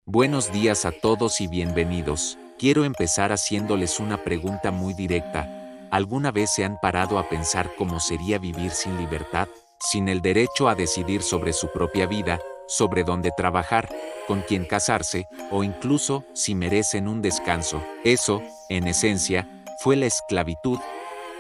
Buenos días a todos y bienvenidos. Quiero empezar haciéndoles una pregunta muy directa. ¿Alguna vez se han parado a pensar cómo sería vivir sin libertad, sin el derecho a decidir sobre su propia vida, sobre dónde trabajar, con quién casarse, o incluso si merecen un descanso? Eso, en esencia, fue la esclavitud,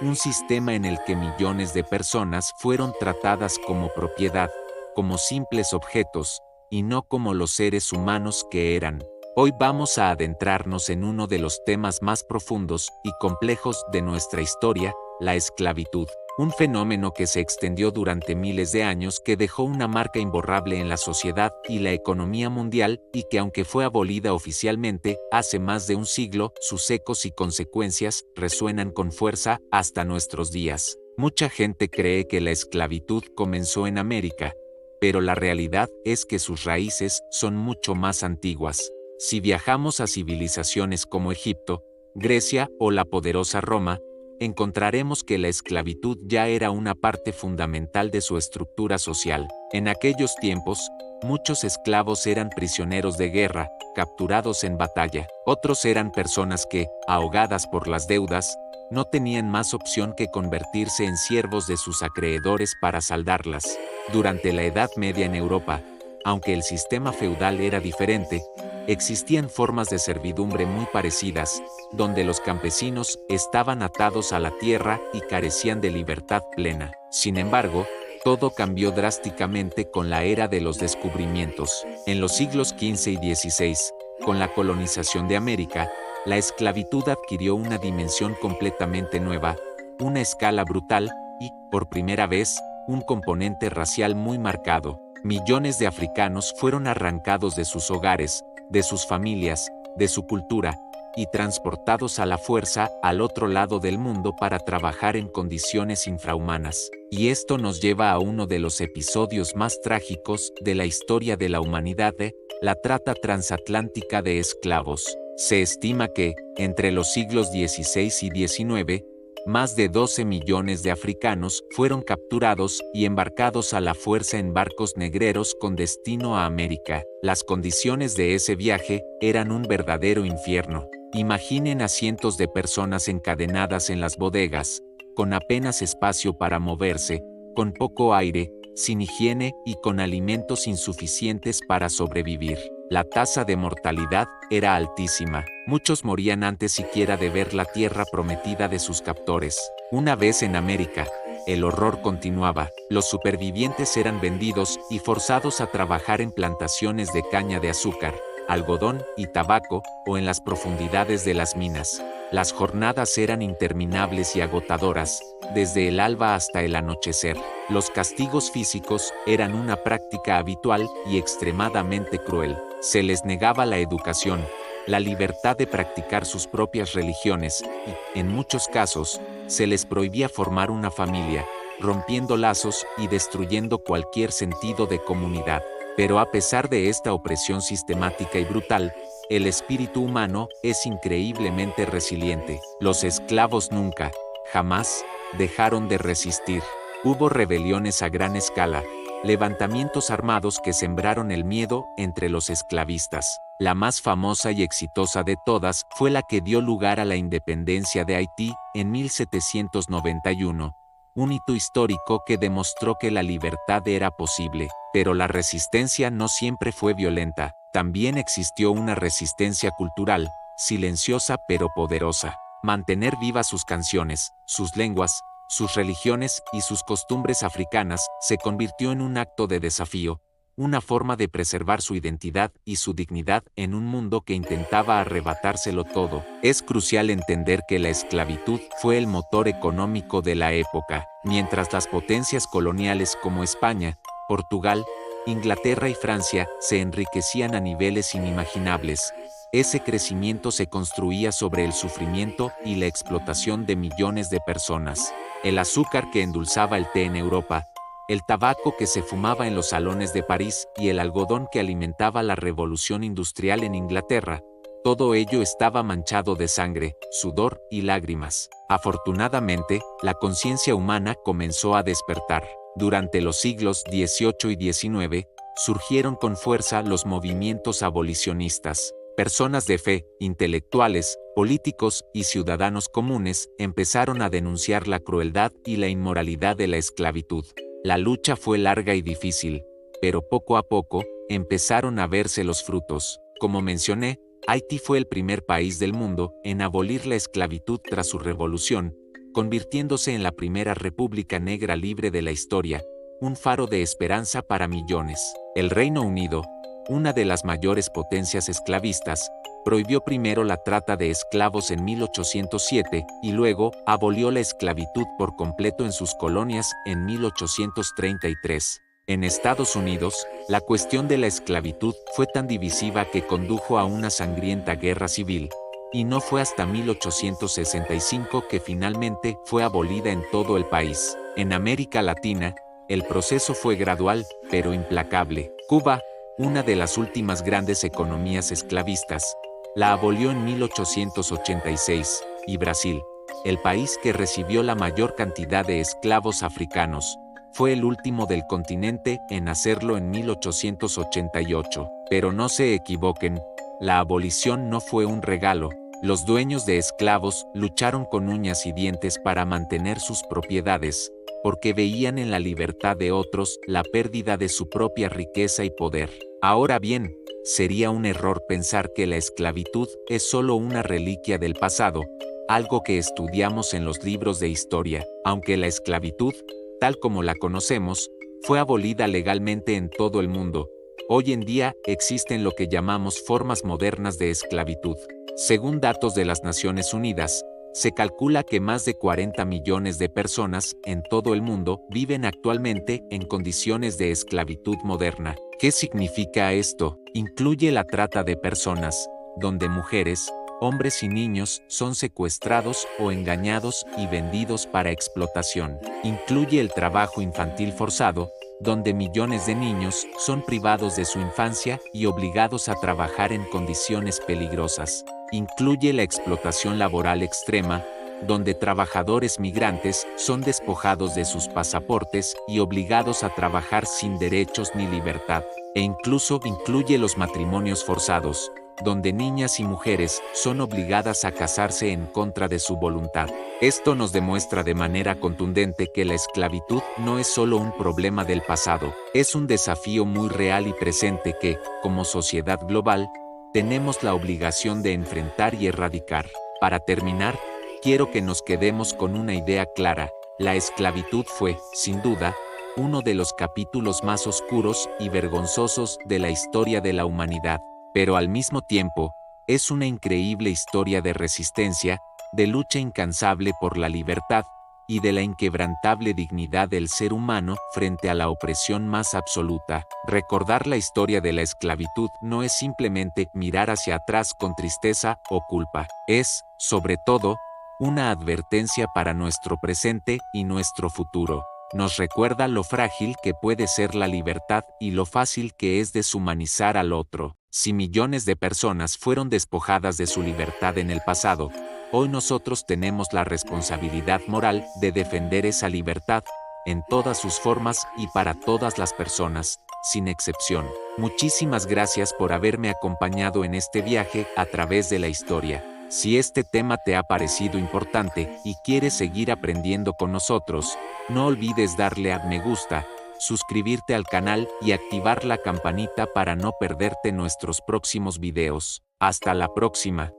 un sistema en el que millones de personas fueron tratadas como propiedad, como simples objetos, y no como los seres humanos que eran. Hoy vamos a adentrarnos en uno de los temas más profundos y complejos de nuestra historia, la esclavitud. Un fenómeno que se extendió durante miles de años, que dejó una marca imborrable en la sociedad y la economía mundial, y que aunque fue abolida oficialmente hace más de un siglo, sus ecos y consecuencias resuenan con fuerza hasta nuestros días. Mucha gente cree que la esclavitud comenzó en América, pero la realidad es que sus raíces son mucho más antiguas. Si viajamos a civilizaciones como Egipto, Grecia o la poderosa Roma, encontraremos que la esclavitud ya era una parte fundamental de su estructura social. En aquellos tiempos, muchos esclavos eran prisioneros de guerra, capturados en batalla. Otros eran personas que, ahogadas por las deudas, no tenían más opción que convertirse en siervos de sus acreedores para saldarlas. Durante la Edad Media en Europa, aunque el sistema feudal era diferente, existían formas de servidumbre muy parecidas, donde los campesinos estaban atados a la tierra y carecían de libertad plena. Sin embargo, todo cambió drásticamente con la era de los descubrimientos. En los siglos XV y XVI, con la colonización de América, la esclavitud adquirió una dimensión completamente nueva, una escala brutal y, por primera vez, un componente racial muy marcado. Millones de africanos fueron arrancados de sus hogares, de sus familias, de su cultura, y transportados a la fuerza al otro lado del mundo para trabajar en condiciones infrahumanas. Y esto nos lleva a uno de los episodios más trágicos de la historia de la humanidad, la trata transatlántica de esclavos. Se estima que, entre los siglos XVI y XIX, más de 12 millones de africanos fueron capturados y embarcados a la fuerza en barcos negreros con destino a América. Las condiciones de ese viaje eran un verdadero infierno. Imaginen a cientos de personas encadenadas en las bodegas, con apenas espacio para moverse, con poco aire, sin higiene y con alimentos insuficientes para sobrevivir. La tasa de mortalidad era altísima. Muchos morían antes siquiera de ver la tierra prometida de sus captores. Una vez en América, el horror continuaba. Los supervivientes eran vendidos y forzados a trabajar en plantaciones de caña de azúcar, algodón y tabaco, o en las profundidades de las minas. Las jornadas eran interminables y agotadoras, desde el alba hasta el anochecer. Los castigos físicos eran una práctica habitual y extremadamente cruel. Se les negaba la educación, la libertad de practicar sus propias religiones y, en muchos casos, se les prohibía formar una familia, rompiendo lazos y destruyendo cualquier sentido de comunidad. Pero a pesar de esta opresión sistemática y brutal, el espíritu humano es increíblemente resiliente. Los esclavos nunca, jamás, dejaron de resistir. Hubo rebeliones a gran escala, levantamientos armados que sembraron el miedo entre los esclavistas. La más famosa y exitosa de todas fue la que dio lugar a la independencia de Haití en 1791, un hito histórico que demostró que la libertad era posible. Pero la resistencia no siempre fue violenta. También existió una resistencia cultural, silenciosa pero poderosa. Mantener vivas sus canciones, sus lenguas, sus religiones y sus costumbres africanas se convirtió en un acto de desafío, una forma de preservar su identidad y su dignidad en un mundo que intentaba arrebatárselo todo. Es crucial entender que la esclavitud fue el motor económico de la época. Mientras las potencias coloniales como España, Portugal, Inglaterra y Francia se enriquecían a niveles inimaginables, ese crecimiento se construía sobre el sufrimiento y la explotación de millones de personas. El azúcar que endulzaba el té en Europa, el tabaco que se fumaba en los salones de París y el algodón que alimentaba la revolución industrial en Inglaterra, todo ello estaba manchado de sangre, sudor y lágrimas. Afortunadamente, la conciencia humana comenzó a despertar. Durante los siglos XVIII y XIX, surgieron con fuerza los movimientos abolicionistas. Personas de fe, intelectuales, políticos y ciudadanos comunes empezaron a denunciar la crueldad y la inmoralidad de la esclavitud. La lucha fue larga y difícil, pero poco a poco empezaron a verse los frutos. Como mencioné, Haití fue el primer país del mundo en abolir la esclavitud tras su revolución, convirtiéndose en la primera república negra libre de la historia, un faro de esperanza para millones. El Reino Unido, una de las mayores potencias esclavistas, prohibió primero la trata de esclavos en 1807 y luego abolió la esclavitud por completo en sus colonias en 1833. En Estados Unidos, la cuestión de la esclavitud fue tan divisiva que condujo a una sangrienta guerra civil, y no fue hasta 1865 que finalmente fue abolida en todo el país. En América Latina, el proceso fue gradual, pero implacable. Cuba, una de las últimas grandes economías esclavistas, la abolió en 1886, y Brasil, el país que recibió la mayor cantidad de esclavos africanos, fue el último del continente en hacerlo en 1888. Pero no se equivoquen, la abolición no fue un regalo. Los dueños de esclavos lucharon con uñas y dientes para mantener sus propiedades, porque veían en la libertad de otros la pérdida de su propia riqueza y poder. Ahora bien, sería un error pensar que la esclavitud es solo una reliquia del pasado, algo que estudiamos en los libros de historia. Aunque la esclavitud, tal como la conocemos, fue abolida legalmente en todo el mundo, hoy en día existen lo que llamamos formas modernas de esclavitud. Según datos de las Naciones Unidas, se calcula que más de 40 millones de personas en todo el mundo viven actualmente en condiciones de esclavitud moderna. ¿Qué significa esto? Incluye la trata de personas, donde mujeres, hombres y niños son secuestrados o engañados y vendidos para explotación. Incluye el trabajo infantil forzado, donde millones de niños son privados de su infancia y obligados a trabajar en condiciones peligrosas. Incluye la explotación laboral extrema, donde trabajadores migrantes son despojados de sus pasaportes y obligados a trabajar sin derechos ni libertad. E incluso incluye los matrimonios forzados, donde niñas y mujeres son obligadas a casarse en contra de su voluntad. Esto nos demuestra de manera contundente que la esclavitud no es solo un problema del pasado, es un desafío muy real y presente que, como sociedad global, tenemos la obligación de enfrentar y erradicar. Para terminar, quiero que nos quedemos con una idea clara: la esclavitud fue, sin duda, uno de los capítulos más oscuros y vergonzosos de la historia de la humanidad. Pero al mismo tiempo, es una increíble historia de resistencia, de lucha incansable por la libertad, y de la inquebrantable dignidad del ser humano frente a la opresión más absoluta. Recordar la historia de la esclavitud no es simplemente mirar hacia atrás con tristeza o culpa, es, sobre todo, una advertencia para nuestro presente y nuestro futuro. Nos recuerda lo frágil que puede ser la libertad y lo fácil que es deshumanizar al otro. Si millones de personas fueron despojadas de su libertad en el pasado, hoy nosotros tenemos la responsabilidad moral de defender esa libertad, en todas sus formas y para todas las personas, sin excepción. Muchísimas gracias por haberme acompañado en este viaje a través de la historia. Si este tema te ha parecido importante y quieres seguir aprendiendo con nosotros, no olvides darle a me gusta, suscribirte al canal y activar la campanita para no perderte nuestros próximos videos. Hasta la próxima.